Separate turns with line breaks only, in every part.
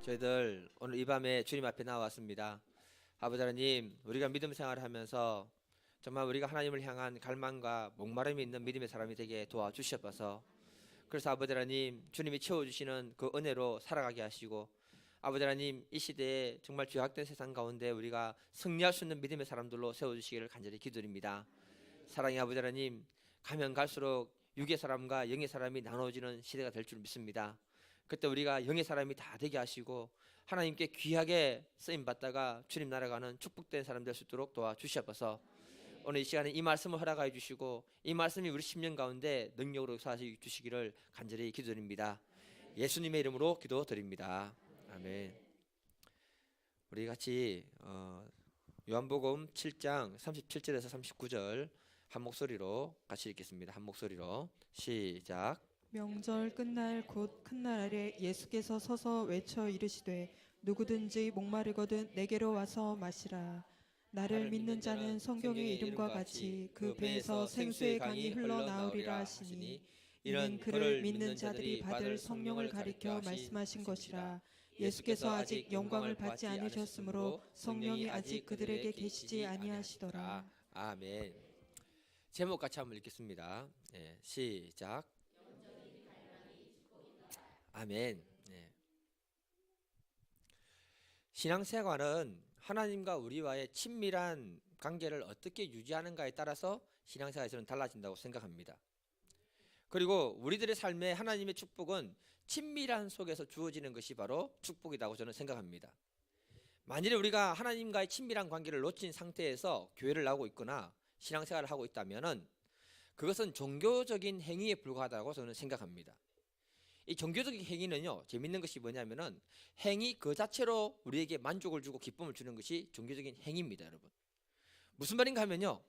저희들 오늘 이 밤에 주님 앞에 나왔습니다. 아버지 하나님, 우리가 믿음 생활을 하면서 정말 우리가 하나님을 향한 갈망과 목마름이 있는 믿음의 사람이 되게 도와주셔서, 그래서 아버지 하나님, 주님이 채워주시는 그 은혜로 살아가게 하시고, 아버지 하나님, 이 시대에 정말 죄악된 세상 가운데 우리가 승리할 수 있는 믿음의 사람들로 세워주시기를 간절히 기도드립니다. 사랑의 아버지 하나님, 가면 갈수록 육의 사람과 영의 사람이 나눠지는 시대가 될 줄 믿습니다. 그때 우리가 영의 사람이 다 되게 하시고 하나님께 귀하게 쓰임받다가 주님 나라가는 축복된 사람 될 수 있도록 도와주셔서, 오늘 이 시간에 이 말씀을 허락하여 주시고 이 말씀이 우리 심령 가운데 능력으로 역사하여 주시기를 간절히 기도드립니다. 예수님의 이름으로 기도드립니다. 아멘. 우리 같이 요한복음 7장 37절에서 39절 한 목소리로 같이 읽겠습니다. 한 목소리로 시작.
명절 끝날 곧 큰 날에 예수께서 서서 외쳐 이르시되 누구든지 목마르거든 내게로 와서 마시라. 나를 믿는 자는 성경의 이름과 같이 그 배에서 생수의 강이 흘러나오리라 하시니, 이는 그를 믿는 자들이 받을 성령을 가리켜 말씀하신 것이라. 예수께서 아직 영광을 받지 않으셨으므로 성령이 아직 그들에게 계시지 아니하시더라.
아멘. 제목 같이 한번 읽겠습니다. 시작. 아멘. 신앙생활은 하나님과 우리와의 친밀한 관계를 어떻게 유지하는가에 따라서 신앙생활에서는 달라진다고 생각합니다. 그리고 우리들의 삶에 하나님의 축복은 친밀한 속에서 주어지는 것이 바로 축복이라고 저는 생각합니다. 만일에 우리가 하나님과의 친밀한 관계를 놓친 상태에서 교회를 나오고 있거나 신앙생활을 하고 있다면 그것은 종교적인 행위에 불과하다고 저는 생각합니다. 이 종교적인 행위는요, 재밌는 것이 뭐냐면은 행위 그 자체로 우리에게 만족을 주고 기쁨을 주는 것이 종교적인 행위입니다, 여러분. 무슨 말인가 하면요,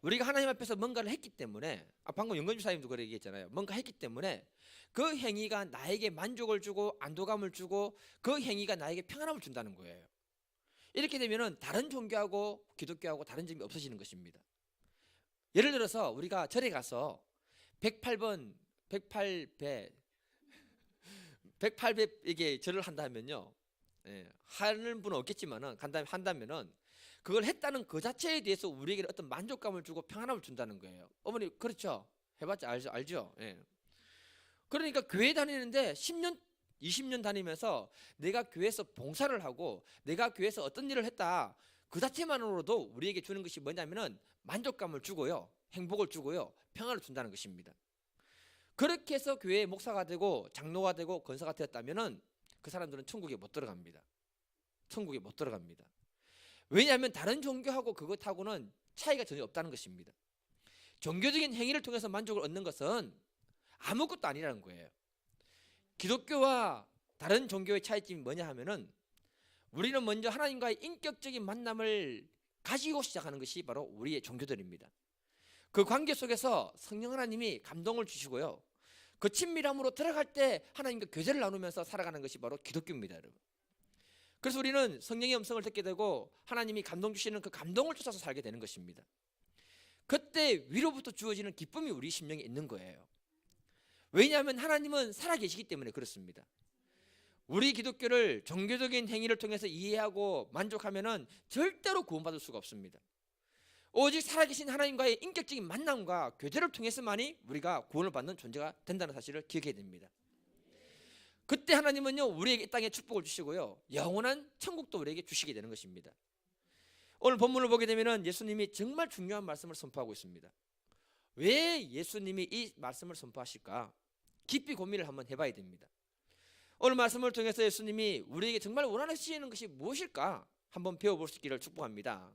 우리가 하나님 앞에서 뭔가를 했기 때문에, 방금 영건주사님도 그렇게 얘기했잖아요. 뭔가 했기 때문에 그 행위가 나에게 만족을 주고 안도감을 주고 그 행위가 나에게 평안함을 준다는 거예요. 이렇게 되면은 다른 종교하고 기독교하고 다른 점이 없어지는 것입니다. 예를 들어서 우리가 절에 가서 108배에게 절을 한다면요, 하는 분은 없겠지만은 한다면은 그걸 했다는 그 자체에 대해서 우리에게 어떤 만족감을 주고 평안함을 준다는 거예요. 어머니 그렇죠? 해봤자 알죠? 그러니까 교회 다니는데 10년 20년 다니면서 내가 교회에서 봉사를 하고 내가 교회에서 어떤 일을 했다, 그 자체만으로도 우리에게 주는 것이 뭐냐면은 만족감을 주고요, 행복을 주고요, 평안을 준다는 것입니다. 그렇게 해서 교회의 목사가 되고 장로가 되고 권사가 되었다면은 그 사람들은 천국에 못 들어갑니다. 천국에 못 들어갑니다. 왜냐하면 다른 종교하고 그것하고는 차이가 전혀 없다는 것입니다. 종교적인 행위를 통해서 만족을 얻는 것은 아무것도 아니라는 거예요. 기독교와 다른 종교의 차이점이 뭐냐 하면은 우리는 먼저 하나님과의 인격적인 만남을 가지고 시작하는 것이 바로 우리의 종교들입니다. 그 관계 속에서 성령 하나님이 감동을 주시고요, 그 친밀함으로 들어갈 때 하나님과 교제를 나누면서 살아가는 것이 바로 기독교입니다, 여러분. 그래서 우리는 성령의 음성을 듣게 되고 하나님이 감동 주시는 그 감동을 쫓아서 살게 되는 것입니다. 그때 위로부터 주어지는 기쁨이 우리 심령에 있는 거예요. 왜냐하면 하나님은 살아계시기 때문에 그렇습니다. 우리 기독교를 종교적인 행위를 통해서 이해하고 만족하면은 절대로 구원받을 수가 없습니다. 오직 살아계신 하나님과의 인격적인 만남과 교제를 통해서만이 우리가 구원을 받는 존재가 된다는 사실을 기억해야 됩니다. 그때 하나님은요, 우리에게 이 땅에 축복을 주시고요, 영원한 천국도 우리에게 주시게 되는 것입니다. 오늘 본문을 보게 되면 예수님이 정말 중요한 말씀을 선포하고 있습니다. 왜 예수님이 이 말씀을 선포하실까? 깊이 고민을 한번 해봐야 됩니다. 오늘 말씀을 통해서 예수님이 우리에게 정말 원하시는 것이 무엇일까? 한번 배워볼 수 있기를 축복합니다.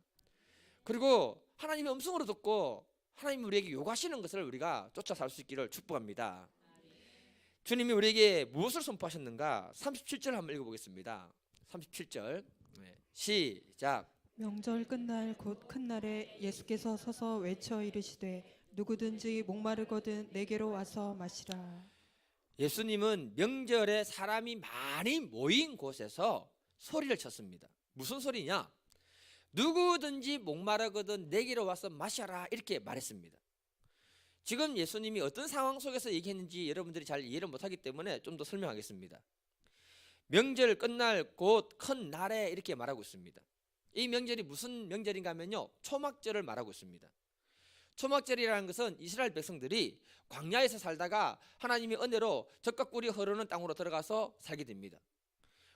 그리고 하나님의 음성으로 듣고 하나님이 우리에게 요구하시는 것을 우리가 쫓아 살 수 있기를 축복합니다. 주님이 우리에게 무엇을 선포하셨는가? 37절 한번 읽어보겠습니다. 37절 시작.
명절 끝날 곧 큰 날에 예수께서 서서 외쳐 이르시되 누구든지 목마르거든 내게로 와서 마시라.
예수님은 명절에 사람이 많이 모인 곳에서 소리를 쳤습니다. 무슨 소리냐? 누구든지 목마르거든 내게로 와서 마셔라, 이렇게 말했습니다. 지금 예수님이 어떤 상황 속에서 얘기했는지 여러분들이 잘 이해를 못하기 때문에 좀 더 설명하겠습니다. 명절 끝날 곧 큰 날에 이렇게 말하고 있습니다. 이 명절이 무슨 명절인가 하면요, 초막절을 말하고 있습니다. 초막절이라는 것은 이스라엘 백성들이 광야에서 살다가 하나님의 은혜로 젖과 꿀이 흐르는 땅으로 들어가서 살게 됩니다.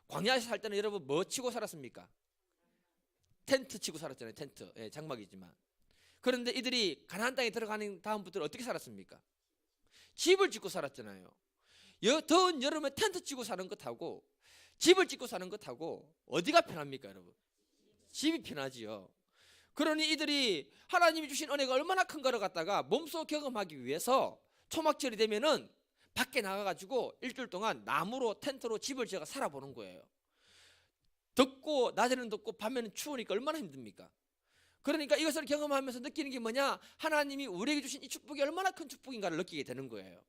광야에서 살 때는 여러분 뭐 치고 살았습니까? 텐트 치고 살았잖아요. 텐트, 예, 장막이지만. 그런데 이들이 가나안 땅에 들어가는 다음부터 어떻게 살았습니까? 집을 짓고 살았잖아요. 더운 여름에 텐트 치고 사는 것하고 집을 짓고 사는 것하고 어디가 편합니까, 여러분? 집이 편하지요. 그러니 이들이 하나님이 주신 은혜가 얼마나 큰가를 갖다가 몸소 경험하기 위해서 초막절이 되면은 밖에 나가가지고 일주일 동안 나무로 텐트로 집을 지어 살아보는 거예요. 덥고 낮에는 덥고 밤에는 추우니까 얼마나 힘듭니까? 그러니까 이것을 경험하면서 느끼는 게 뭐냐? 하나님이 우리에게 주신 이 축복이 얼마나 큰 축복인가를 느끼게 되는 거예요.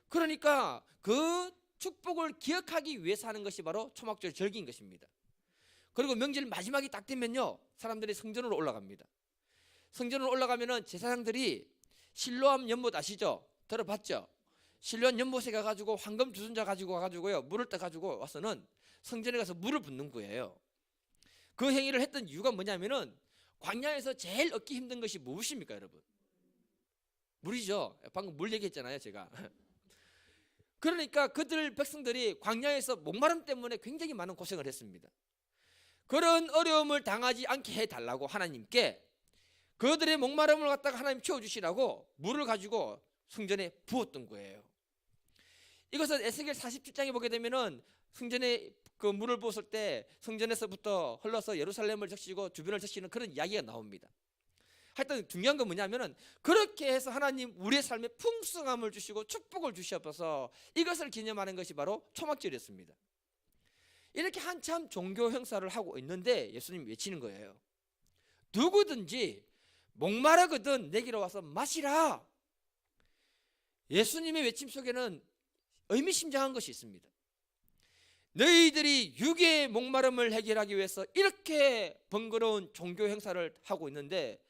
그러니까 그 축복을 기억하기 위해서 하는 것이 바로 초막절 절기인 것입니다. 그리고 명절 마지막이 딱 되면요, 사람들이 성전으로 올라갑니다. 성전으로 올라가면은 제사장들이 실로암 연못 아시죠? 들어봤죠? 실로암 연못에 가가지고 황금 주전자 가지고 와가지고요, 물을 떠가지고 와서는 성전에 가서 물을 붓는 거예요. 그 행위를 했던 이유가 뭐냐면은 광야에서 제일 얻기 힘든 것이 무엇입니까, 여러분? 물이죠. 방금 물 얘기했잖아요, 제가. 그러니까 그들 백성들이 광야에서 목마름 때문에 굉장히 많은 고생을 했습니다. 그런 어려움을 당하지 않게 해달라고 하나님께 그들의 목마름을 갖다가 하나님 채워주시라고 물을 가지고 성전에 부었던 거예요. 이것은 에스겔 47장에 보게 되면은 성전에 그 물을 부었을 때 성전에서부터 흘러서 예루살렘을 적시고 주변을 적시는 그런 이야기가 나옵니다. 하여튼 중요한 건 뭐냐면은 그렇게 해서 하나님 우리의 삶에 풍성함을 주시고 축복을 주셔서 이것을 기념하는 것이 바로 초막절이었습니다. 이렇게 한참 종교 행사를 하고 있는데 예수님이 외치는 거예요. 누구든지 목마르거든 내게로 와서 마시라. 예수님의 외침 속에는 의미심장한 것이 있습니다. 너희들이 육의 목마름을 해결하기 위해서 이렇게 번거로운 종교 행사를 하고 있는데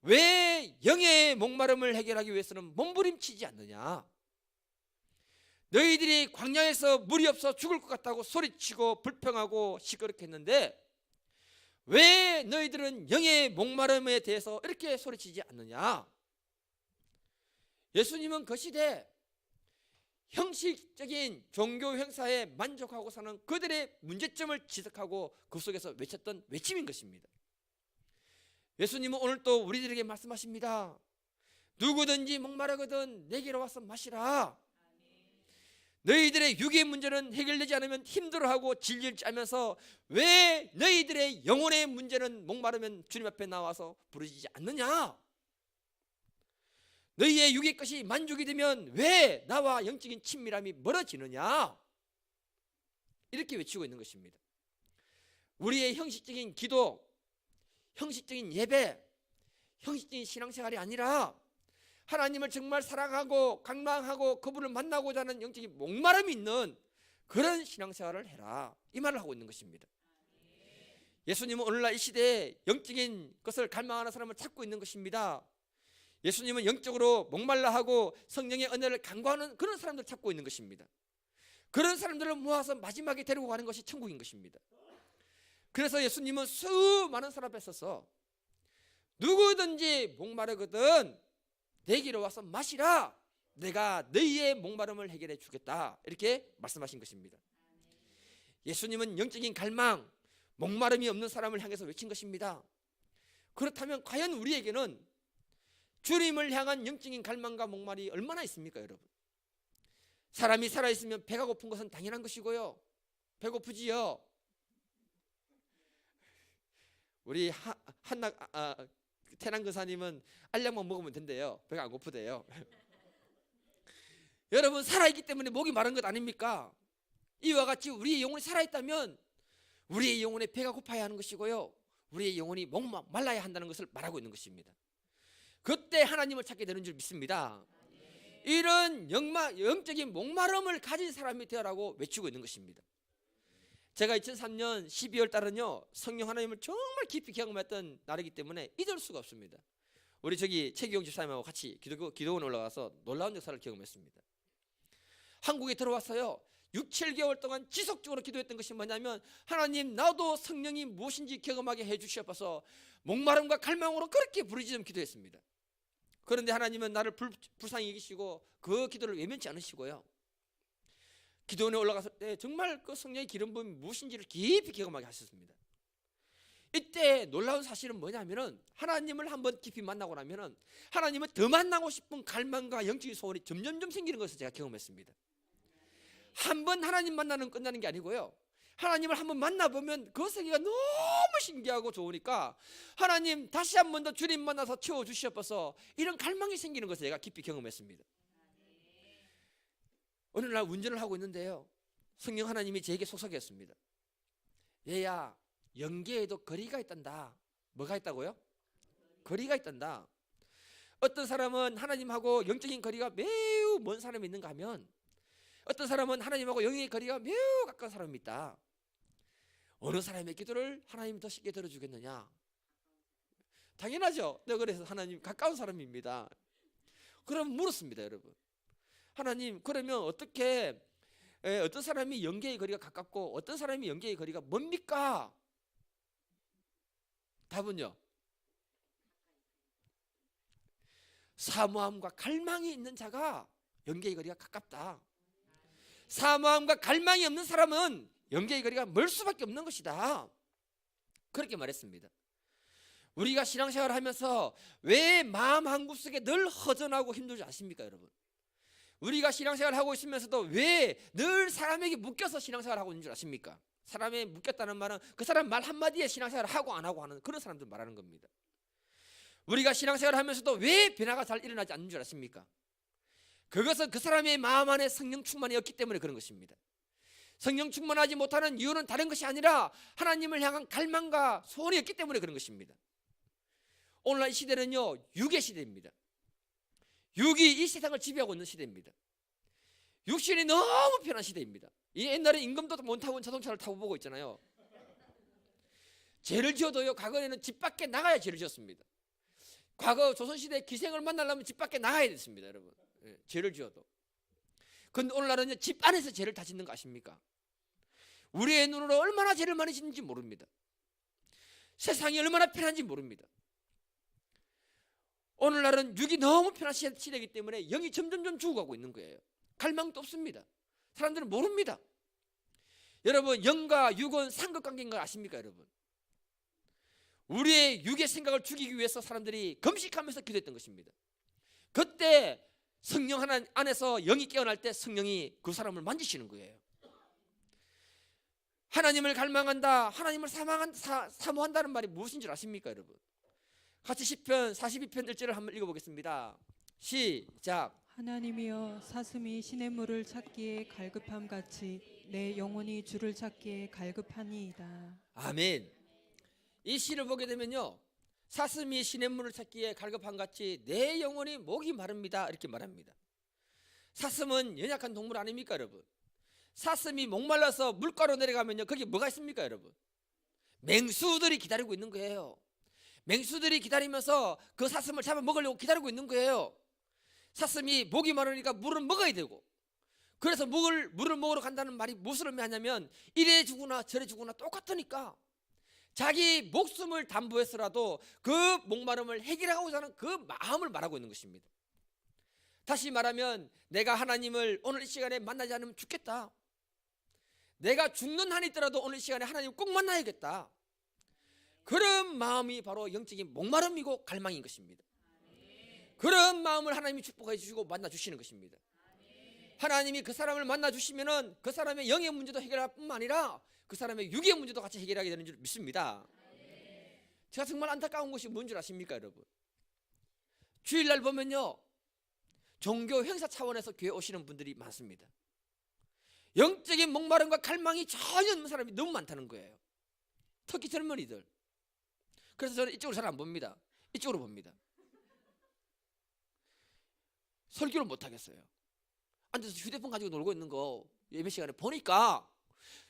왜 영의 목마름을 해결하기 위해서는 몸부림치지 않느냐? 너희들이 광야에서 물이 없어 죽을 것 같다고 소리치고 불평하고 시끄럽게 했는데 왜 너희들은 영의 목마름에 대해서 이렇게 소리치지 않느냐? 예수님은 그 시대 형식적인 종교 행사에 만족하고 사는 그들의 문제점을 지적하고 그 속에서 외쳤던 외침인 것입니다. 예수님은 오늘 또 우리들에게 말씀하십니다. 누구든지 목마르거든 내게로 와서 마시라. 너희들의 육의 문제는 해결되지 않으면 힘들어하고 질질 짜면서 왜 너희들의 영혼의 문제는 목마르면 주님 앞에 나와서 부르짖지 않느냐? 너희의 육의 것이 만족이 되면 왜 나와 영적인 친밀함이 멀어지느냐? 이렇게 외치고 있는 것입니다. 우리의 형식적인 기도, 형식적인 예배, 형식적인 신앙생활이 아니라 하나님을 정말 사랑하고 갈망하고 그분을 만나고자 하는 영적인 목마름이 있는 그런 신앙생활을 해라, 이 말을 하고 있는 것입니다. 예수님은 오늘날 이 시대에 영적인 것을 갈망하는 사람을 찾고 있는 것입니다. 예수님은 영적으로 목말라하고 성령의 은혜를 간구하는 그런 사람들을 찾고 있는 것입니다. 그런 사람들을 모아서 마지막에 데리고 가는 것이 천국인 것입니다. 그래서 예수님은 수많은 사람 앞에 서서 누구든지 목마르거든 내게로 와서 마시라. 내가 너희의 목마름을 해결해 주겠다, 이렇게 말씀하신 것입니다. 예수님은 영적인 갈망, 목마름이 없는 사람을 향해서 외친 것입니다. 그렇다면 과연 우리에게는 주님을 향한 영적인 갈망과 목마름이 얼마나 있습니까, 여러분? 사람이 살아있으면 배가 고픈 것은 당연한 것이고요. 배고프지요. 우리 태남 근사님은 알약만 먹으면 된대요. 배가 안 고프대요. 여러분, 살아있기 때문에 목이 마른 것 아닙니까? 이와 같이 우리의 영혼이 살아있다면 우리의 영혼에 배가 고파야 하는 것이고요, 우리의 영혼이 목말라야 한다는 것을 말하고 있는 것입니다. 그때 하나님을 찾게 되는 줄 믿습니다. 이런 영적인 목마름을 가진 사람이 되어라고 외치고 있는 것입니다. 제가 2003년 12월 달은요, 성령 하나님을 정말 깊이 경험했던 날이기 때문에 잊을 수가 없습니다. 우리 저기 최기용 집사님하고 같이 기도원 올라가서 놀라운 역사를 경험했습니다. 한국에 들어왔어요. 6, 7개월 동안 지속적으로 기도했던 것이 뭐냐면 하나님 나도 성령이 무엇인지 경험하게 해주시옵소서. 목마름과 갈망으로 그렇게 부르짖음 기도했습니다. 그런데 하나님은 나를 불쌍히 여기시고 그 기도를 외면치 않으시고요, 기도원에 올라갔을 때 정말 그 성령의 기름 부음이 무엇인지를 깊이 경험하게 하셨습니다. 이때 놀라운 사실은 뭐냐면은 하나님을 한번 깊이 만나고 나면은 하나님을 더 만나고 싶은 갈망과 영적인 소원이 점점점 생기는 것을 제가 경험했습니다. 한번 하나님 만나는 끝나는 게 아니고요, 하나님을 한번 만나보면 그 세계가 너무 신기하고 좋으니까 하나님 다시 한 번 더 주님 만나서 채워주시옵소서, 이런 갈망이 생기는 것을 제가 깊이 경험했습니다. 어느 날 운전을 하고 있는데요, 성령 하나님이 제게 속삭였습니다. 얘야, 영계에도 거리가 있단다. 뭐가 있다고요? 거리가 있단다. 어떤 사람은 하나님하고 영적인 거리가 매우 먼 사람이 있는가 하면 어떤 사람은 하나님하고 영의 거리가 매우 가까운 사람이 있다. 어느 사람의 기도를 하나님이 더 쉽게 들어주겠느냐? 당연하죠. 내가 그래서 하나님 가까운 사람입니다. 그럼 물었습니다, 여러분. 하나님, 그러면 어떻게 어떤 사람이 영계의 거리가 가깝고 어떤 사람이 영계의 거리가 뭡니까? 답은요, 사모함과 갈망이 있는 자가 영계의 거리가 가깝다. 사모함과 갈망이 없는 사람은 영계의 거리가 멀 수밖에 없는 것이다. 그렇게 말했습니다. 우리가 신앙생활을 하면서 왜 마음 한구석에 늘 허전하고 힘들지 않습니까, 여러분? 우리가 신앙생활을 하고 있으면서도 왜 늘 사람에게 묶여서 신앙생활을 하고 있는 줄 아십니까? 사람에 묶였다는 말은 그 사람 말 한마디에 신앙생활을 하고 안 하고 하는 그런 사람들 말하는 겁니다. 우리가 신앙생활을 하면서도 왜 변화가 잘 일어나지 않는 줄 아십니까? 그것은 그 사람의 마음 안에 성령 충만이 없기 때문에 그런 것입니다. 성령 충만하지 못하는 이유는 다른 것이 아니라 하나님을 향한 갈망과 소원이 없기 때문에 그런 것입니다. 오늘날 이 시대는요, 육의 시대입니다. 육이 이 세상을 지배하고 있는 시대입니다. 육신이 너무 편한 시대입니다. 옛날에 임금도 못 타고 자동차를 타고 보고 있잖아요. 죄를 지어도요, 과거에는 집 밖에 나가야 죄를 지었습니다. 과거 조선시대 기생을 만나려면 집 밖에 나가야 됐습니다, 여러분. 죄를 지어도. 그런데 오늘날은 집 안에서 죄를 다 짓는 거 아십니까? 우리의 눈으로 얼마나 죄를 많이 짓는지 모릅니다. 세상이 얼마나 편한지 모릅니다. 오늘날은 육이 너무 편한 시대이기 때문에 영이 점점점 죽어가고 있는 거예요. 갈망도 없습니다. 사람들은 모릅니다. 여러분, 영과 육은 상극관계인 거 아십니까, 여러분? 우리의 육의 생각을 죽이기 위해서 사람들이 금식하면서 기도했던 것입니다. 그때 성령 하나 안에서 영이 깨어날 때 성령이 그 사람을 만지시는 거예요. 하나님을 갈망한다, 하나님을 사모한다는 말이 무엇인 줄 아십니까, 여러분? 같이 시편 42편 1절을 한번 읽어보겠습니다. 시작.
하나님이여, 사슴이 시냇물을 찾기에 갈급함 같이 내 영혼이 주를 찾기에 갈급하니이다.
아멘. 이 시를 보게 되면요, 사슴이 시냇물을 찾기에 갈급함 같이 내 영혼이 목이 마릅니다, 이렇게 말합니다. 사슴은 연약한 동물 아닙니까, 여러분? 사슴이 목말라서 물가로 내려가면요, 거기 뭐가 있습니까, 여러분? 맹수들이 기다리고 있는 거예요. 맹수들이 기다리면서 그 사슴을 잡아 먹으려고 기다리고 있는 거예요. 사슴이 목이 마르니까 물을 먹어야 되고, 그래서 물을 먹으러 간다는 말이 무엇을 의미하냐면 이래 주거나 저래 주거나 똑같으니까 자기 목숨을 담보해서라도 그 목마름을 해결하고자 하는 그 마음을 말하고 있는 것입니다. 다시 말하면 내가 하나님을 오늘 이 시간에 만나지 않으면 죽겠다. 내가 죽는 한이 있더라도 오늘 이 시간에 하나님을 꼭 만나야겠다. 그런 마음이 바로 영적인 목마름이고 갈망인 것입니다. 그런 마음을 하나님이 축복해 주시고 만나 주시는 것입니다. 하나님이 그 사람을 만나 주시면은 그 사람의 영의 문제도 해결할 뿐만 아니라 그 사람의 육의 문제도 같이 해결하게 되는 줄 믿습니다. 제가 정말 안타까운 것이 뭔 줄 아십니까, 여러분? 주일날 보면요, 종교 행사 차원에서 교회 오시는 분들이 많습니다. 영적인 목마름과 갈망이 전혀 없는 사람이 너무 많다는 거예요. 특히 젊은이들. 그래서 저는 이쪽으로 잘 안 봅니다. 이쪽으로 봅니다. 설교를 못 하겠어요. 앉아서 휴대폰 가지고 놀고 있는 거 예배 시간에 보니까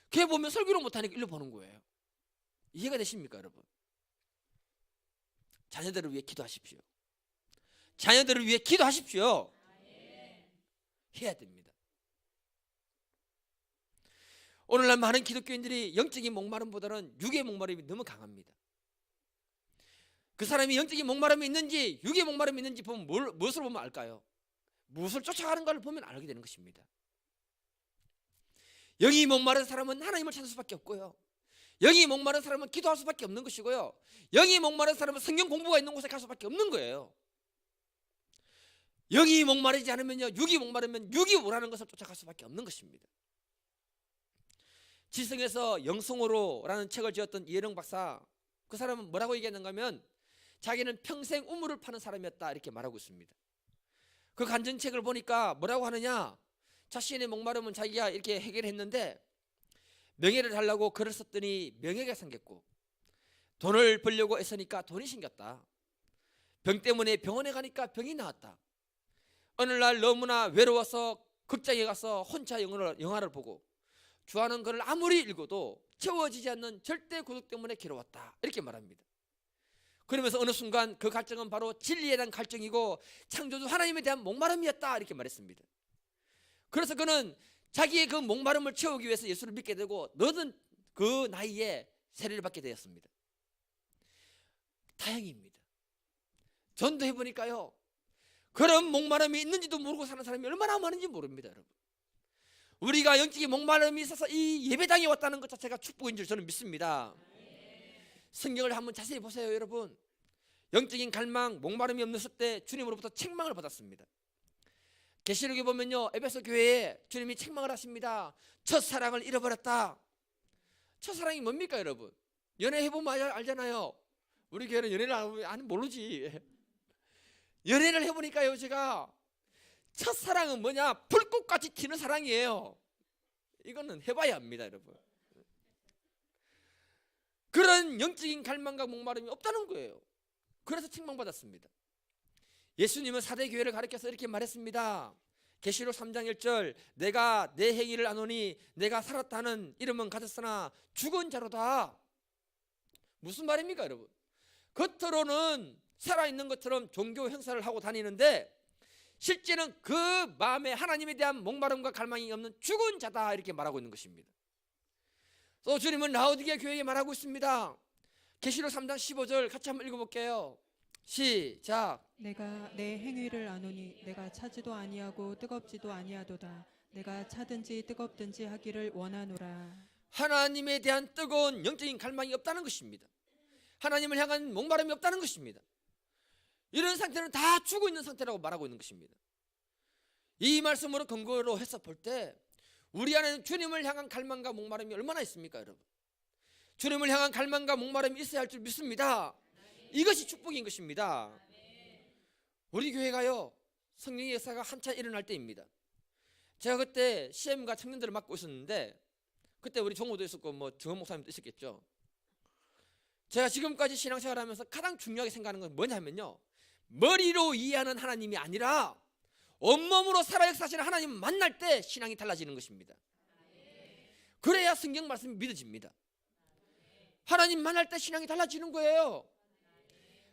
걔 보면 설교를 못 하니까 일로 보는 거예요. 이해가 되십니까, 여러분? 자녀들을 위해 기도하십시오. 자녀들을 위해 기도하십시오. 해야 됩니다. 오늘날 많은 기독교인들이 영적인 목마름보다는 육의 목마름이 너무 강합니다. 그 사람이 영적인 목마름이 있는지 육의 목마름이 있는지 보면 무엇을 보면 알까요? 무엇을 쫓아가는 걸 보면 알게 되는 것입니다. 영이 목마른 사람은 하나님을 찾을 수밖에 없고요, 영이 목마른 사람은 기도할 수밖에 없는 것이고요, 영이 목마른 사람은 성경 공부가 있는 곳에 갈 수밖에 없는 거예요. 영이 목마르지 않으면요, 육이 목마르면 육이 원하는 것을 쫓아갈 수밖에 없는 것입니다. 지성에서 영성으로라는 책을 지었던 이혜령 박사, 그 사람은 뭐라고 얘기했는가 하면 자기는 평생 우물을 파는 사람이었다 이렇게 말하고 있습니다. 그 간증책을 보니까 뭐라고 하느냐, 자신의 목마름은 자기가 이렇게 해결했는데 명예를 달라고 글을 썼더니 명예가 생겼고, 돈을 벌려고 애쓰니까 돈이 생겼다. 병 때문에 병원에 가니까 병이 나았다. 어느 날 너무나 외로워서 극장에 가서 혼자 영화를 보고 좋아하는 글을 아무리 읽어도 채워지지 않는 절대 고독 때문에 괴로웠다 이렇게 말합니다. 그러면서 어느 순간 그 갈증은 바로 진리에 대한 갈증이고 창조주 하나님에 대한 목마름이었다 이렇게 말했습니다. 그래서 그는 자기의 그 목마름을 채우기 위해서 예수를 믿게 되고 늦은 그 나이에 세례를 받게 되었습니다. 다행입니다. 전도해 보니까요, 그런 목마름이 있는지도 모르고 사는 사람이 얼마나 많은지 모릅니다. 여러분, 우리가 영적인 목마름이 있어서 이 예배당에 왔다는 것 자체가 축복인 줄 저는 믿습니다. 성경을 한번 자세히 보세요. 여러분, 영적인 갈망, 목마름이 없었을 때 주님으로부터 책망을 받았습니다. 계시록에 보면요, 에베소 교회에 주님이 책망을 하십니다. 첫사랑을 잃어버렸다. 첫사랑이 뭡니까 여러분? 연애해보면 알잖아요. 우리 교회는 연애를 안 모르지. 연애를 해보니까요, 제가 첫사랑은 뭐냐? 불꽃같이 튀는 사랑이에요. 이거는 해봐야 합니다, 여러분. 그런 영적인 갈망과 목마름이 없다는 거예요. 그래서 책망받았습니다. 예수님은 사대 교회를 가르쳐서 이렇게 말했습니다. 계시록 3장 1절, 내가 내 행위를 아노니 내가 살았다는 이름은 가졌으나 죽은 자로다. 무슨 말입니까 여러분? 겉으로는 살아있는 것처럼 종교 행사를 하고 다니는데 실제는 그 마음에 하나님에 대한 목마름과 갈망이 없는 죽은 자다 이렇게 말하고 있는 것입니다. 또 주님은 라오디게 교회에 말하고 있습니다. 계시록 3장 15절 같이 한번 읽어볼게요. 시작.
내가 내 행위를 아노니 내가 차지도 아니하고 뜨겁지도 아니하도다. 내가 차든지 뜨겁든지 하기를 원하노라.
하나님에 대한 뜨거운 영적인 갈망이 없다는 것입니다. 하나님을 향한 목마름이 없다는 것입니다. 이런 상태는 다 죽어 있는 상태라고 말하고 있는 것입니다. 이 말씀으로 근거로 해서 볼 때 우리 안에는 주님을 향한 갈망과 목마름이 얼마나 있습니까 여러분? 주님을 향한 갈망과 목마름이 있어야 할 줄 믿습니다. 이것이 축복인 것입니다. 우리 교회가요, 성령의 역사가 한참 일어날 때입니다. 제가 그때 CM과 청년들을 맡고 있었는데 그때 우리 종호도 있었고 뭐 정원 목사님도 있었겠죠. 제가 지금까지 신앙생활을 하면서 가장 중요하게 생각하는 건 뭐냐면요, 머리로 이해하는 하나님이 아니라 온몸으로 살아 역사하시는 하나님 만날 때 신앙이 달라지는 것입니다. 그래야 성경 말씀이 믿어집니다. 하나님 만날 때 신앙이 달라지는 거예요.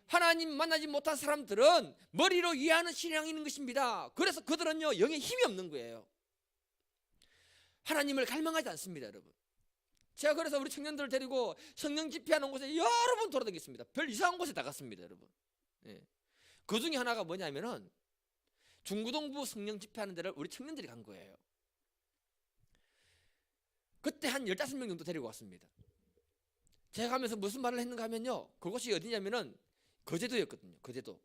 하나님 만나지 못한 사람들은 머리로 이해하는 신앙이 있는 것입니다. 그래서 그들은요, 영에 힘이 없는 거예요. 하나님을 갈망하지 않습니다 여러분. 제가 그래서 우리 청년들을 데리고 성령 집회하는 곳에 여러 번 돌아다녔습니다. 별 이상한 곳에 다 갔습니다 여러분. 예. 그 중에 하나가 뭐냐면은 중구동부 성령 집회하는 데를 우리 청년들이 간 거예요. 그때 한 15명 정도 데리고 왔습니다. 제가 가면서 무슨 말을 했는가 하면요, 그곳이 어디냐면은 거제도였거든요. 거제도.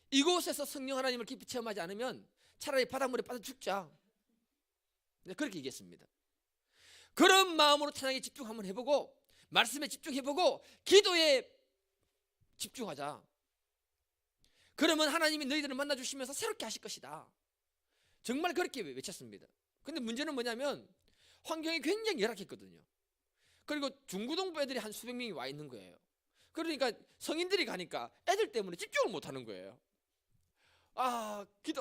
이곳에서 성령 하나님을 깊이 체험하지 않으면 차라리 바닷물에 빠져 죽자. 그렇게 얘기했습니다. 그런 마음으로 찬양에 집중 한번 해보고 말씀에 집중해보고 기도에 집중하자. 그러면 하나님이 너희들을 만나주시면서 새롭게 하실 것이다. 정말 그렇게 외쳤습니다. 근데 문제는 뭐냐면 환경이 굉장히 열악했거든요. 그리고 중구동부 애들이 한 수백 명이 와 있는 거예요. 그러니까 성인들이 가니까 애들 때문에 집중을 못 하는 거예요.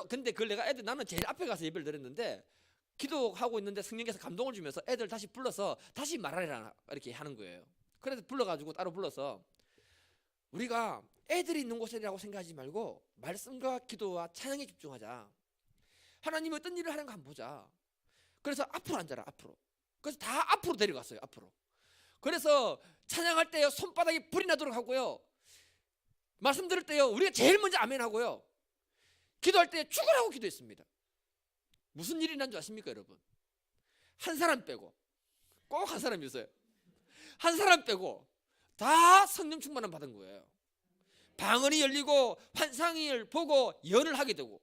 근데 그걸 내가 나는 제일 앞에 가서 예배를 드렸는데 기도하고 있는데 성령께서 감동을 주면서 애들 다시 불러서 다시 말하라 이렇게 하는 거예요. 그래서 불러가지고 따로 불러서 우리가 애들이 있는 곳이라고 생각하지 말고 말씀과 기도와 찬양에 집중하자. 하나님이 어떤 일을 하는가 한번 보자. 그래서 앞으로 앉아라, 앞으로. 그래서 다 앞으로 데려갔어요, 앞으로. 그래서 찬양할 때요, 손바닥에 불이 나도록 하고요, 말씀 들을 때요, 우리가 제일 먼저 아멘 하고요, 기도할 때 죽으라고 기도했습니다. 무슨 일이 난 줄 아십니까, 여러분? 한 사람 빼고, 꼭 한 사람이 있어요. 한 사람 빼고 다 성령 충만함 받은 거예요. 방언이 열리고 환상을 보고 예언을 하게 되고,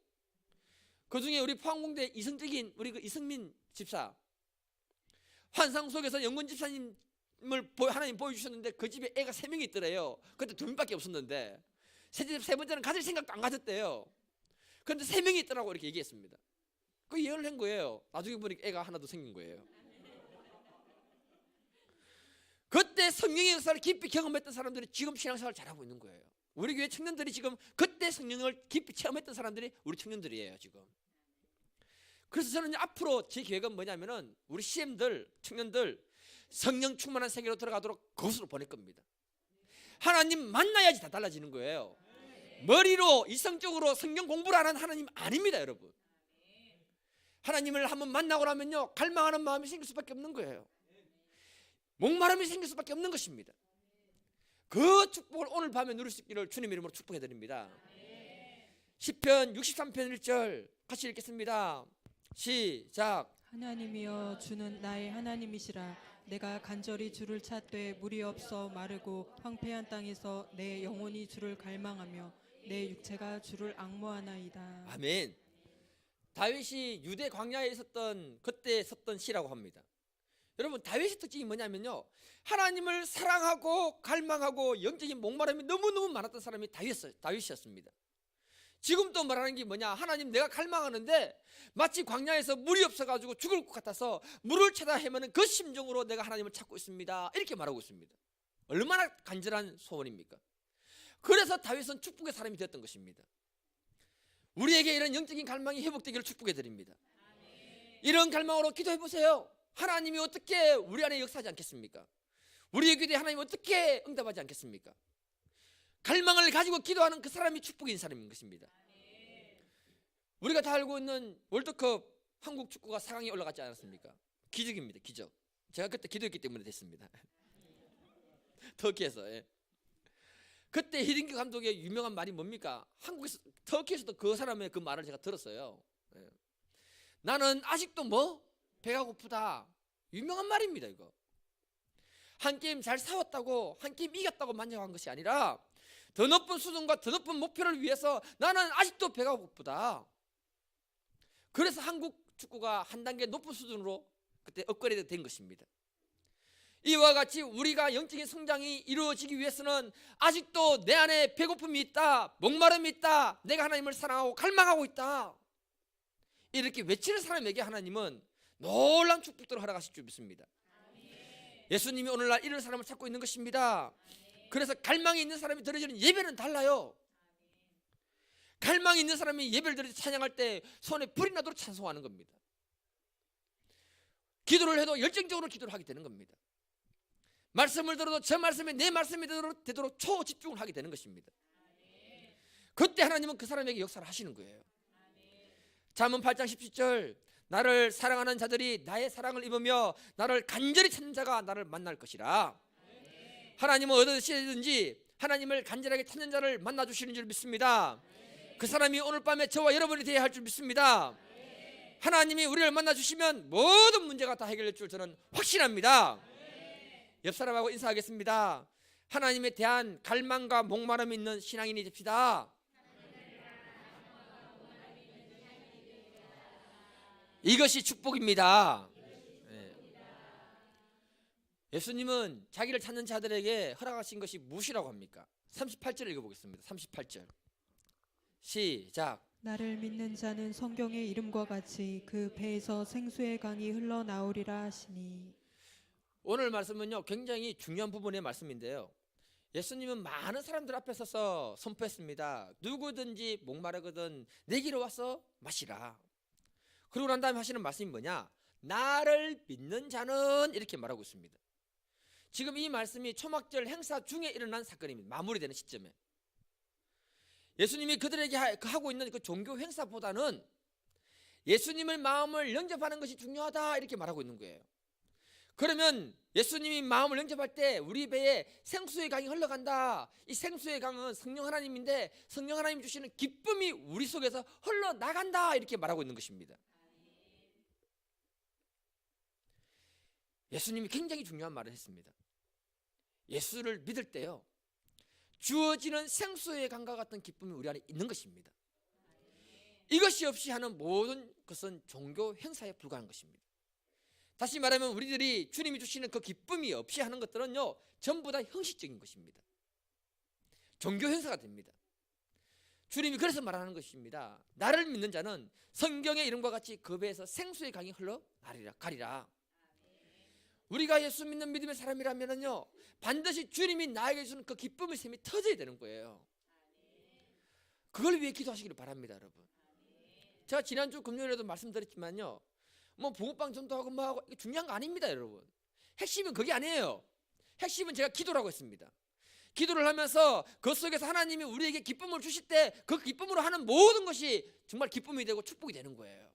그중에 우리 포항공대 이성적인 우리 그 이성민 집사, 환상 속에서 영권 집사님을 하나님 보여주셨는데 그 집에 애가 3명이 있더래요. 그때 2명밖에 없었는데 세 번째는 가질 생각도 안 가졌대요. 그런데 3명이 있더라고 이렇게 얘기했습니다. 그 예언을 한 거예요. 나중에 보니까 애가 하나 더 생긴 거예요. 그때 성령의 역사를 깊이 경험했던 사람들이 지금 신앙생활을 잘하고 있는 거예요. 우리 교회 청년들이 지금 그때 성령을 깊이 체험했던 사람들이 우리 청년들이에요, 지금. 그래서 저는 앞으로 제 계획은 뭐냐면은 우리 CM들, 청년들 성령 충만한 세계로 들어가도록 그것으로 보낼 겁니다. 하나님 만나야지 다 달라지는 거예요. 머리로 이성적으로 성경 공부를 하는 하나님 아닙니다, 여러분. 하나님을 한번 만나고 나면요, 갈망하는 마음이 생길 수밖에 없는 거예요. 목마름이 생길 수밖에 없는 것입니다. 그 축복을 오늘 밤에 누릴 수 있기를 주님 이름으로 축복해 드립니다. 시편 63편 1절 같이 읽겠습니다. 시작.
하나님이여 주는 나의 하나님이시라. 내가 간절히 주를 찾되 물이 없어 마르고 황폐한 땅에서 내 영혼이 주를 갈망하며 내 육체가 주를 앙모하나이다.
아멘. 다윗이 유대 광야에 있었던 그때 썼던 시라고 합니다. 여러분, 다윗의 특징이 뭐냐면요, 하나님을 사랑하고 갈망하고 영적인 목마름이 너무너무 많았던 사람이 다윗이었습니다. 지금 또 말하는 게 뭐냐, 하나님 내가 갈망하는데 마치 광야에서 물이 없어가지고 죽을 것 같아서 물을 찾아 헤매는 그 심정으로 내가 하나님을 찾고 있습니다, 이렇게 말하고 있습니다. 얼마나 간절한 소원입니까? 그래서 다윗은 축복의 사람이 되었던 것입니다. 우리에게 이런 영적인 갈망이 회복되기를 축복해 드립니다. 이런 갈망으로 기도해 보세요. 하나님이 어떻게 우리 안에 역사하지 않겠습니까? 우리의 기도에 하나님이 어떻게 응답하지 않겠습니까? 갈망을 가지고 기도하는 그 사람이 축복인 사람인 것입니다. 우리가 다 알고 있는 월드컵 한국 축구가 4강에 올라갔지 않았습니까? 기적입니다, 기적. 제가 그때 기도했기 때문에 됐습니다. 터키에서. 예. 그때 히딩크 감독의 유명한 말이 뭡니까? 한국에서, 터키에서도 그 사람의 그 말을 제가 들었어요. 예. 나는 아직도 배가 고프다. 유명한 말입니다, 이거. 한 게임 잘 싸웠다고, 한 게임 이겼다고 만족한 것이 아니라 더 높은 수준과 더 높은 목표를 위해서 나는 아직도 배가 고프다. 그래서 한국 축구가 한 단계 높은 수준으로 그때 업그레이드 된 것입니다. 이와 같이 우리가 영적인 성장이 이루어지기 위해서는 아직도 내 안에 배고픔이 있다, 목마름이 있다, 내가 하나님을 사랑하고 갈망하고 있다, 이렇게 외치는 사람에게 하나님은 놀라운 축복들을 허락하실 줄 믿습니다. 예수님이 오늘날 이런 사람을 찾고 있는 것입니다. 그래서 갈망이 있는 사람이 드려지는 예배는 달라요. 갈망이 있는 사람이 예배를 드려 찬양할 때 손에 불이 나도록 찬송하는 겁니다. 기도를 해도 열정적으로 기도를 하게 되는 겁니다. 말씀을 들어도 저 말씀에 내 말씀이 되도록 초집중을 하게 되는 것입니다. 그때 하나님은 그 사람에게 역사를 하시는 거예요. 잠언 8장 17절, 나를 사랑하는 자들이 나의 사랑을 입으며 나를 간절히 찾는 자가 나를 만날 것이라. 하나님은 어디든지 하나님을 간절하게 찾는 자를 만나 주시는 줄 믿습니다. 그 사람이 오늘 밤에 저와 여러분이 되어야 할 줄 믿습니다. 하나님이 우리를 만나 주시면 모든 문제가 다 해결될 줄 저는 확신합니다. 옆 사람하고 인사하겠습니다. 하나님에 대한 갈망과 목마름이 있는 신앙인이 됩시다. 이것이 축복입니다. 예수님은 자기를 찾는 자들에게 허락하신 것이 무엇이라고 합니까? 38절 읽어보겠습니다. 38절 시작.
나를 믿는 자는 성경의 이름과 같이 그 배에서 생수의 강이 흘러나오리라 하시니.
오늘 말씀은요, 굉장히 중요한 부분의 말씀인데요, 예수님은 많은 사람들 앞에 서서 선포했습니다. 누구든지 목마르거든 내게로 와서 마시라. 그러고 난 다음에 하시는 말씀이 뭐냐? 나를 믿는 자는, 이렇게 말하고 있습니다. 지금 이 말씀이 초막절 행사 중에 일어난 사건입니다. 마무리되는 시점에 예수님이 그들에게 하고 있는 그 종교 행사보다는 예수님의 마음을 영접하는 것이 중요하다 이렇게 말하고 있는 거예요. 그러면 예수님이 마음을 영접할 때 우리 배에 생수의 강이 흘러간다. 이 생수의 강은 성령 하나님인데 성령 하나님 주시는 기쁨이 우리 속에서 흘러나간다 이렇게 말하고 있는 것입니다. 예수님이 굉장히 중요한 말을 했습니다. 예수를 믿을 때요, 주어지는 생수의 강과 같은 기쁨이 우리 안에 있는 것입니다. 이것이 없이 하는 모든 것은 종교 행사에 불과한 것입니다. 다시 말하면 우리들이 주님이 주시는 그 기쁨이 없이 하는 것들은요, 전부 다 형식적인 것입니다. 종교 행사가 됩니다. 주님이 그래서 말하는 것입니다. 나를 믿는 자는 성경의 이름과 같이 그 배에서 생수의 강이 흘러 가리라. 우리가 예수 믿는 믿음의 사람이라면요, 반드시 주님이 나에게 주는 그 기쁨의 샘이 터져야 되는 거예요. 그걸 위해 기도하시기를 바랍니다, 여러분. 제가 지난주 금요일에도 말씀드렸지만요, 뭐 붕어빵 전도하고 뭐하고 이게 중요한 거 아닙니다, 여러분. 핵심은 그게 아니에요. 핵심은 제가 기도라고 했습니다. 기도를 하면서 그 속에서 하나님이 우리에게 기쁨을 주실 때 그 기쁨으로 하는 모든 것이 정말 기쁨이 되고 축복이 되는 거예요.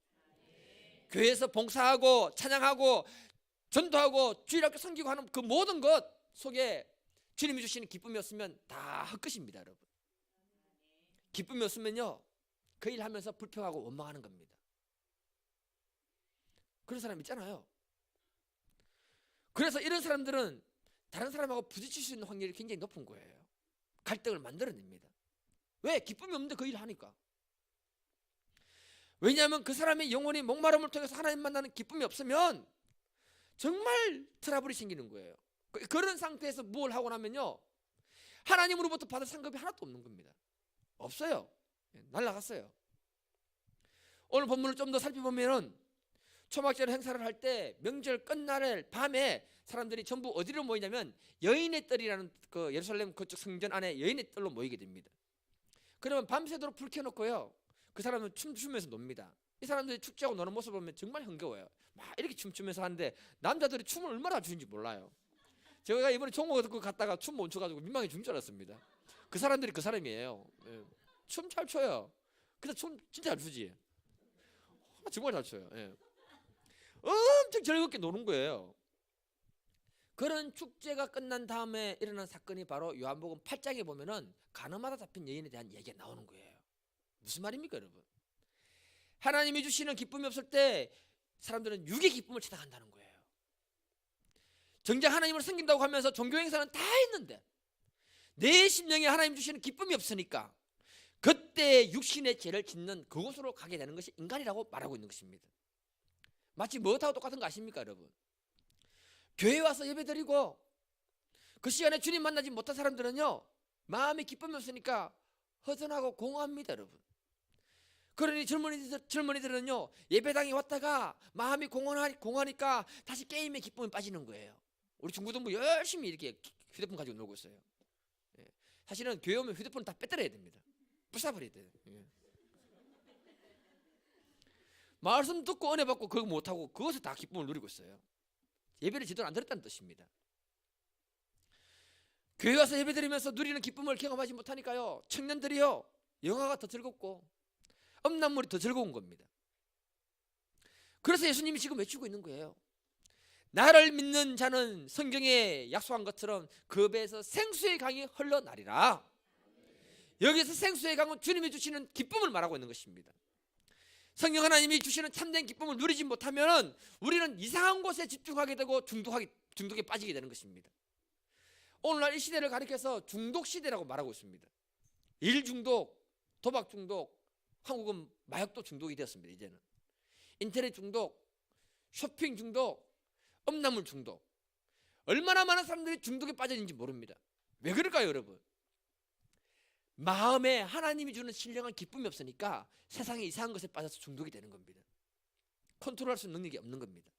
교회에서 봉사하고 찬양하고 전도하고 주일학교 섬기고 하는 그 모든 것 속에 주님이 주시는 기쁨이 없으면 다 헛것입니다, 여러분. 기쁨이 없으면요, 그 일 하면서 불평하고 원망하는 겁니다. 그런 사람 있잖아요. 그래서 이런 사람들은 다른 사람하고 부딪힐 수 있는 확률이 굉장히 높은 거예요. 갈등을 만들어냅니다. 왜? 기쁨이 없는데 그 일을 하니까. 왜냐하면 그 사람의 영혼이 목마름을 통해서 하나님 만나는 기쁨이 없으면 정말 트러블이 생기는 거예요. 그런 상태에서 뭘 하고 나면요, 하나님으로부터 받을 상급이 하나도 없는 겁니다. 없어요. 날라갔어요. 오늘 본문을 좀 더 살펴보면은 초막절 행사를 할 때 명절 끝날 밤에 사람들이 전부 어디로 모이냐면 여인의 뜰이라는 그 예루살렘 그쪽 성전 안에 여인의 뜰로 모이게 됩니다. 그러면 밤새도록 불 켜놓고요, 그 사람은 춤추면서 놉니다. 이 사람들이 축제하고 노는 모습을 보면 정말 흥겨워요. 막 이렇게 춤추면서 하는데 남자들이 춤을 얼마나 추는지 몰라요. 제가 이번에 종목 듣고 갔다가 춤 못 춰가지고 민망해 죽는 줄 알았습니다. 그 사람들이 그 사람이에요. 예. 춤 잘 춰요. 근데 춤 진짜 잘 추지. 정말 잘 춰요. 예. 엄청 즐겁게 노는 거예요. 그런 축제가 끝난 다음에 일어난 사건이 바로 요한복음 8장에 보면은 가늠하다 잡힌 여인에 대한 얘기가 나오는 거예요. 무슨 말입니까, 여러분? 하나님이 주시는 기쁨이 없을 때 사람들은 육의 기쁨을 찾아간다는 거예요. 정작 하나님을 섬긴다고 하면서 종교 행사는 다 했는데 내 심령에 하나님 주시는 기쁨이 없으니까 그때 육신의 죄를 짓는 그곳으로 가게 되는 것이 인간이라고 말하고 있는 것입니다. 마치 뭐하고 똑같은 거 아십니까, 여러분? 교회 와서 예배드리고 그 시간에 주님 만나지 못한 사람들은요, 마음에 기쁨이 없으니까 허전하고 공허합니다, 여러분. 그러니 젊은이들은요, 예배당에 왔다가 마음이 공허하니까 다시 게임에 기쁨이 빠지는 거예요. 우리 중고등부 열심히 이렇게 휴대폰 가지고 놀고 있어요. 예. 사실은 교회 오면 휴대폰 다 빼뜨려야 됩니다. 부숴버려야 돼요. 예. 말씀 듣고 은혜 받고 그거 못하고 그것에 다 기쁨을 누리고 있어요. 예배를 제대로 안 드렸다는 뜻입니다. 교회 와서 예배 드리면서 누리는 기쁨을 경험하지 못하니까요, 청년들이요, 영화가 더 즐겁고 음란물이 더 즐거운 겁니다. 그래서 예수님이 지금 외치고 있는 거예요. 나를 믿는 자는 성경에 약속한 것처럼 그 배에서 생수의 강이 흘러나리라. 여기서 생수의 강은 주님이 주시는 기쁨을 말하고 있는 것입니다. 성령 하나님이 주시는 참된 기쁨을 누리지 못하면 우리는 이상한 곳에 집중하게 되고 중독에 빠지게 되는 것입니다. 오늘날 이 시대를 가리켜서 중독 시대라고 말하고 있습니다. 일 중독, 도박 중독, 한국은 마약도 중독이 되었습니다. 이제는 인터넷 중독, 쇼핑 중독, 음란물 중독, 얼마나 많은 사람들이 중독에 빠졌는지 모릅니다. 왜 그럴까요, 여러분? 마음에 하나님이 주는 신령한 기쁨이 없으니까 세상의 이상한 것에 빠져서 중독이 되는 겁니다. 컨트롤할 수 있는 능력이 없는 겁니다.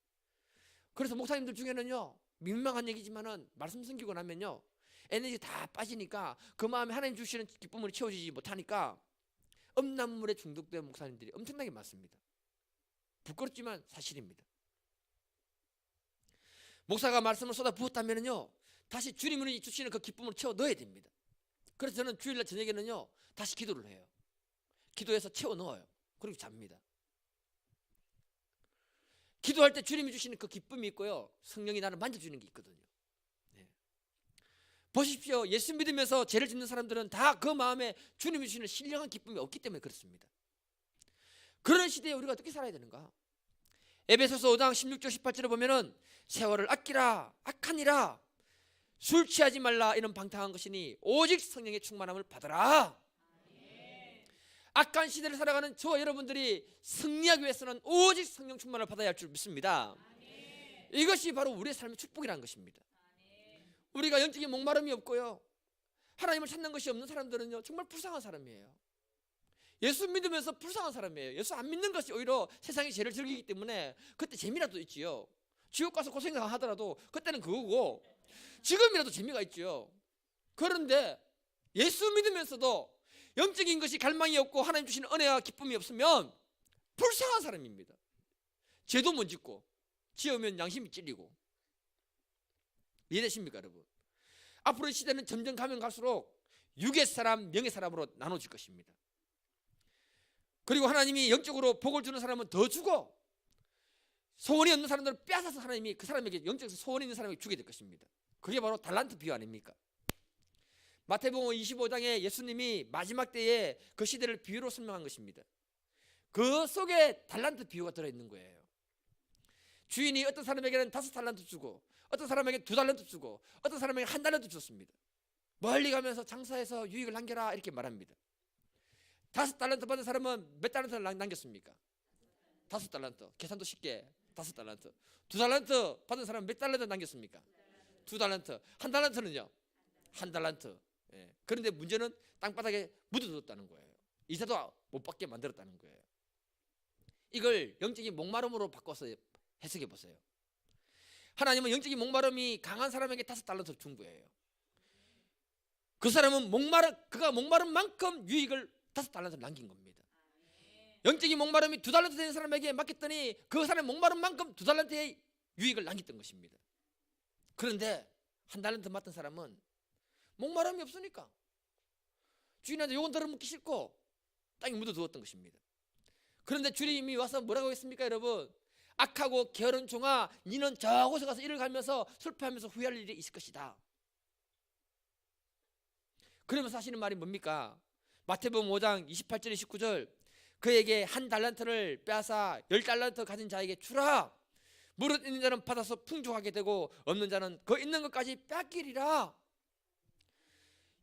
그래서 목사님들 중에는요, 민망한 얘기지만은 말씀 섬기고 나면요, 에너지 다 빠지니까 그 마음에 하나님 주시는 기쁨을 채워지지 못하니까 음란물에 중독된 목사님들이 엄청나게 많습니다. 부끄럽지만 사실입니다. 목사가 말씀을 쏟아 부었다면요, 다시 주님이 주시는 그 기쁨을 채워 넣어야 됩니다. 그래서 저는 주일날 저녁에는요, 다시 기도를 해요. 기도해서 채워 넣어요. 그리고 잡니다. 기도할 때 주님이 주시는 그 기쁨이 있고요, 성령이 나를 만져주는 게 있거든요. 네. 보십시오. 예수 믿으면서 죄를 짓는 사람들은 다 그 마음에 주님이 주시는 신령한 기쁨이 없기 때문에 그렇습니다. 그런 시대에 우리가 어떻게 살아야 되는가? 에베소서 5장 16절 18절에 보면은 세월을 아끼라, 악하니라, 술 취하지 말라, 이런 방탕한 것이니 오직 성령의 충만함을 받으라. 악한 시대를 살아가는 저와 여러분들이 승리하기 위해서는 오직 성령 충만을 받아야 할 줄 믿습니다. 이것이 바로 우리의 삶의 축복이라는 것입니다. 우리가 영적인 목마름이 없고요, 하나님을 찾는 것이 없는 사람들은요, 정말 불쌍한 사람이에요. 예수 믿으면서 불쌍한 사람이에요. 예수 안 믿는 것이 오히려 세상의 죄를 즐기기 때문에 그때 재미라도 있지요. 지옥 가서 고생하더라도 그때는 그거고, 지금이라도 재미가 있지요. 그런데 예수 믿으면서도 영적인 것이 갈망이 없고 하나님 주시는 은혜와 기쁨이 없으면 불쌍한 사람입니다. 죄도 못 짓고, 지으면 양심이 찔리고. 이해되십니까, 여러분? 앞으로 이 시대는 점점 가면 갈수록 육의 사람, 영의 사람으로 나눠질 것입니다. 그리고 하나님이 영적으로 복을 주는 사람은 더 주고, 소원이 없는 사람들은 빼앗아서 하나님이 그 사람에게 영적으로 소원이 있는 사람에게 주게 될 것입니다. 그게 바로 달란트 비유 아닙니까? 마태복음 25장에 예수님이 마지막 때에 그 시대를 비유로 설명한 것입니다. 그 속에 달란트 비유가 들어있는 거예요. 주인이 어떤 사람에게는 5달란트 주고, 어떤 사람에게 2달란트 주고, 어떤 사람에게 1달란트 줬습니다. 멀리 가면서 장사해서 유익을 남겨라, 이렇게 말합니다. 5달란트 받은 사람은 몇 달란트를 남겼습니까? 5달란트. 계산도 쉽게 5달란트. 2달란트 받은 사람은 몇 달란트 남겼습니까? 2달란트. 1달란트는요? 1달란트. 예. 그런데 문제는 땅바닥에 묻어뒀다는 거예요. 이자도 못 받게 만들었다는 거예요. 이걸 영적인 목마름으로 바꿔서 해석해 보세요. 하나님은 영적인 목마름이 강한 사람에게 5달란트를 준 거예요. 그 사람은 그가 목마른 만큼 유익을 5달란트를 남긴 겁니다. 영적인 목마름이 2달란트 되는 사람에게 맡겼더니 그 사람의 목마른 만큼 2달란트의 유익을 남겼던 것입니다. 그런데 1달란트 맡은 사람은 목마름이 없으니까 주인한테 요건 들어먹기 싫고 땅에 묻어두었던 것입니다. 그런데 주님이 와서 뭐라고 했습니까, 여러분? 악하고 게으른 종아, 니는 저곳에 가서 일을 갈면서 슬퍼하면서 후회할 일이 있을 것이다. 그러면서 하시는 말이 뭡니까? 마태복음 5장 28절 29절, 그에게 1달란트를 빼앗아 10달란트 가진 자에게 주라. 무릇 있는 자는 받아서 풍족하게 되고 없는 자는 그 있는 것까지 뺏기리라.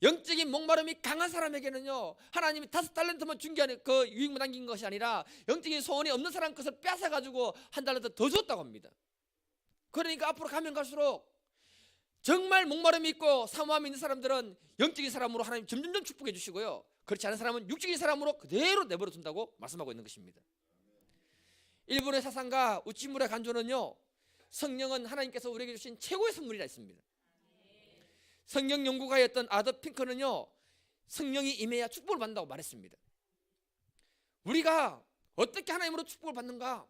영적인 목마름이 강한 사람에게는요, 하나님이 5달란트만 준 게 아니라 그 유익만 남긴 것이 아니라 영적인 소원이 없는 사람 것을 뺏어가지고 1달란트 더 줬다고 합니다. 그러니까 앞으로 가면 갈수록 정말 목마름이 있고 사모함이 있는 사람들은 영적인 사람으로 하나님 점점점 축복해 주시고요, 그렇지 않은 사람은 육적인 사람으로 그대로 내버려 둔다고 말씀하고 있는 것입니다. 일본의 사상가 우치무라 간조는요, 성령은 하나님께서 우리에게 주신 최고의 선물이라 했습니다. 성경 연구가였던 아더 핑크는요, 성령이 임해야 축복을 받는다고 말했습니다. 우리가 어떻게 하나님으로 축복을 받는가?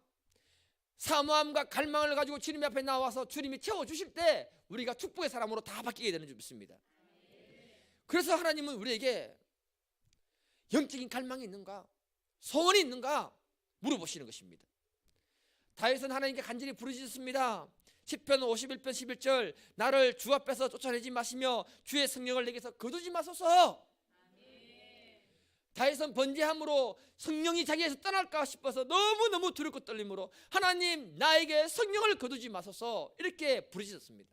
사모함과 갈망을 가지고 주님 앞에 나와서 주님이 채워주실 때 우리가 축복의 사람으로 다 바뀌게 되는 줄 믿습니다. 그래서 하나님은 우리에게 영적인 갈망이 있는가, 소원이 있는가 물어보시는 것입니다. 다윗은 하나님께 간절히 부르짖었습니다. 시편 51편 11절, 나를 주 앞에서 쫓아내지 마시며 주의 성령을 내게서 거두지 마소서. 다윗은 번제함으로 성령이 자기에서 떠날까 싶어서 너무너무 두렵고 떨림으로 하나님, 나에게 성령을 거두지 마소서, 이렇게 부르짖었습니다.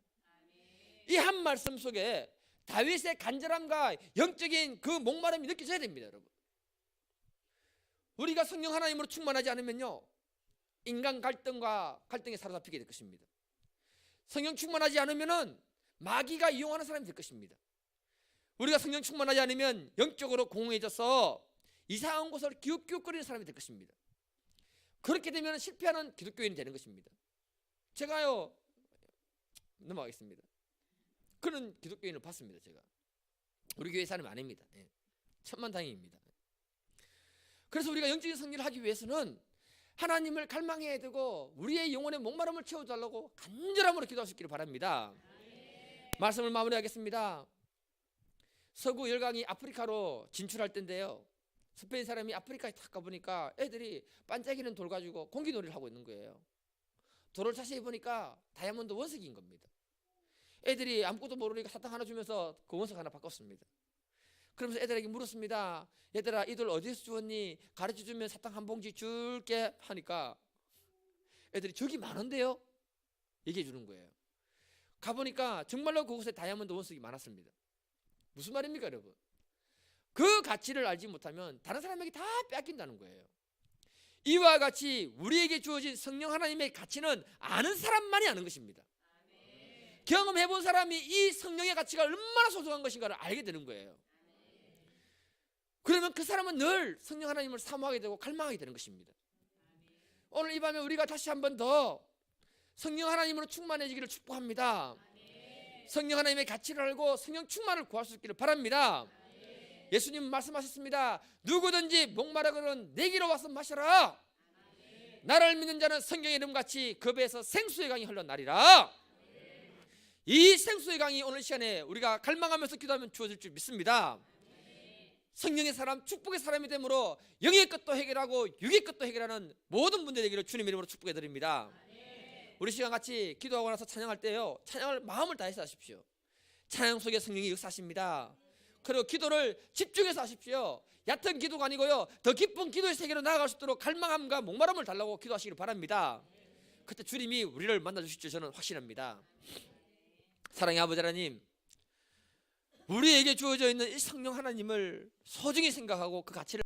이 한 말씀 속에 다윗의 간절함과 영적인 그 목마름이 느껴져야 됩니다, 여러분. 우리가 성령 하나님으로 충만하지 않으면요, 인간 갈등에 사로잡히게 될 것입니다. 성령 충만하지 않으면은 마귀가 이용하는 사람이 될 것입니다. 우리가 성령 충만하지 않으면 영적으로 공허해져서 이상한 곳을 기웃기웃거리는 사람이 될 것입니다. 그렇게 되면 실패하는 기독교인이 되는 것입니다. 제가요, 넘어가겠습니다. 그런 기독교인을 봤습니다. 제가 우리 교회 사람이 아닙니다. 천만다행입니다. 그래서 우리가 영적인 승리를 하기 위해서는 하나님을 갈망해야 되고 우리의 영혼의 목마름을 채워달라고 간절함으로 기도할 수 있기를 바랍니다. 말씀을 마무리하겠습니다. 서구 열강이 아프리카로 진출할 때인데요, 스페인 사람이 아프리카에 탁 가보니까 애들이 반짝이는 돌 가지고 공기놀이를 하고 있는 거예요. 도를 자세히 보니까 다이아몬드 원석인 겁니다. 애들이 아무것도 모르니까 사탕 하나 주면서 그 원석 하나 바꿨습니다. 그러면서 애들에게 물었습니다. 얘들아, 이 돌 어디서 주웠니? 가르쳐주면 사탕 한 봉지 줄게 하니까 애들이 저기 많은데요? 얘기해 주는 거예요. 가보니까 정말로 그곳에 다이아몬드 원석이 많았습니다. 무슨 말입니까, 여러분? 그 가치를 알지 못하면 다른 사람에게 다 뺏긴다는 거예요. 이와 같이 우리에게 주어진 성령 하나님의 가치는 아는 사람만이 아는 것입니다. 경험해 본 사람이 이 성령의 가치가 얼마나 소중한 것인가를 알게 되는 거예요. 그러면 그 사람은 늘 성령 하나님을 사모하게 되고 갈망하게 되는 것입니다. 오늘 이 밤에 우리가 다시 한번 더 성령 하나님으로 충만해지기를 축복합니다. 성령 하나님의 가치를 알고 성령 충만을 구할 수 있기를 바랍니다. 예수님 말씀하셨습니다. 누구든지 목마르거든 내게로 와서 마셔라. 나를 믿는 자는 성경의 이름같이 그 배에서 생수의 강이 흘러나리라. 이 생수의 강이 오늘 시간에 우리가 갈망하면서 기도하면 주어질 줄 믿습니다. 성령의 사람, 축복의 사람이 되므로 영의 것도 해결하고 육의 것도 해결하는 모든 분들 되기를 주님 이름으로 축복해 드립니다. 우리 시간 같이 기도하고 나서 찬양할 때요, 찬양을 마음을 다해서 하십시오. 찬양 속에 성령이 역사하십니다. 그리고 기도를 집중해서 하십시오. 얕은 기도가 아니고요, 더 깊은 기도의 세계로 나아갈 수 있도록 갈망함과 목마름을 달라고 기도하시기를 바랍니다. 그때 주님이 우리를 만나주실 줄 저는 확신합니다. 사랑의 아버지 하나님, 우리에게 주어져 있는 이 성령 하나님을 소중히 생각하고 그 가치를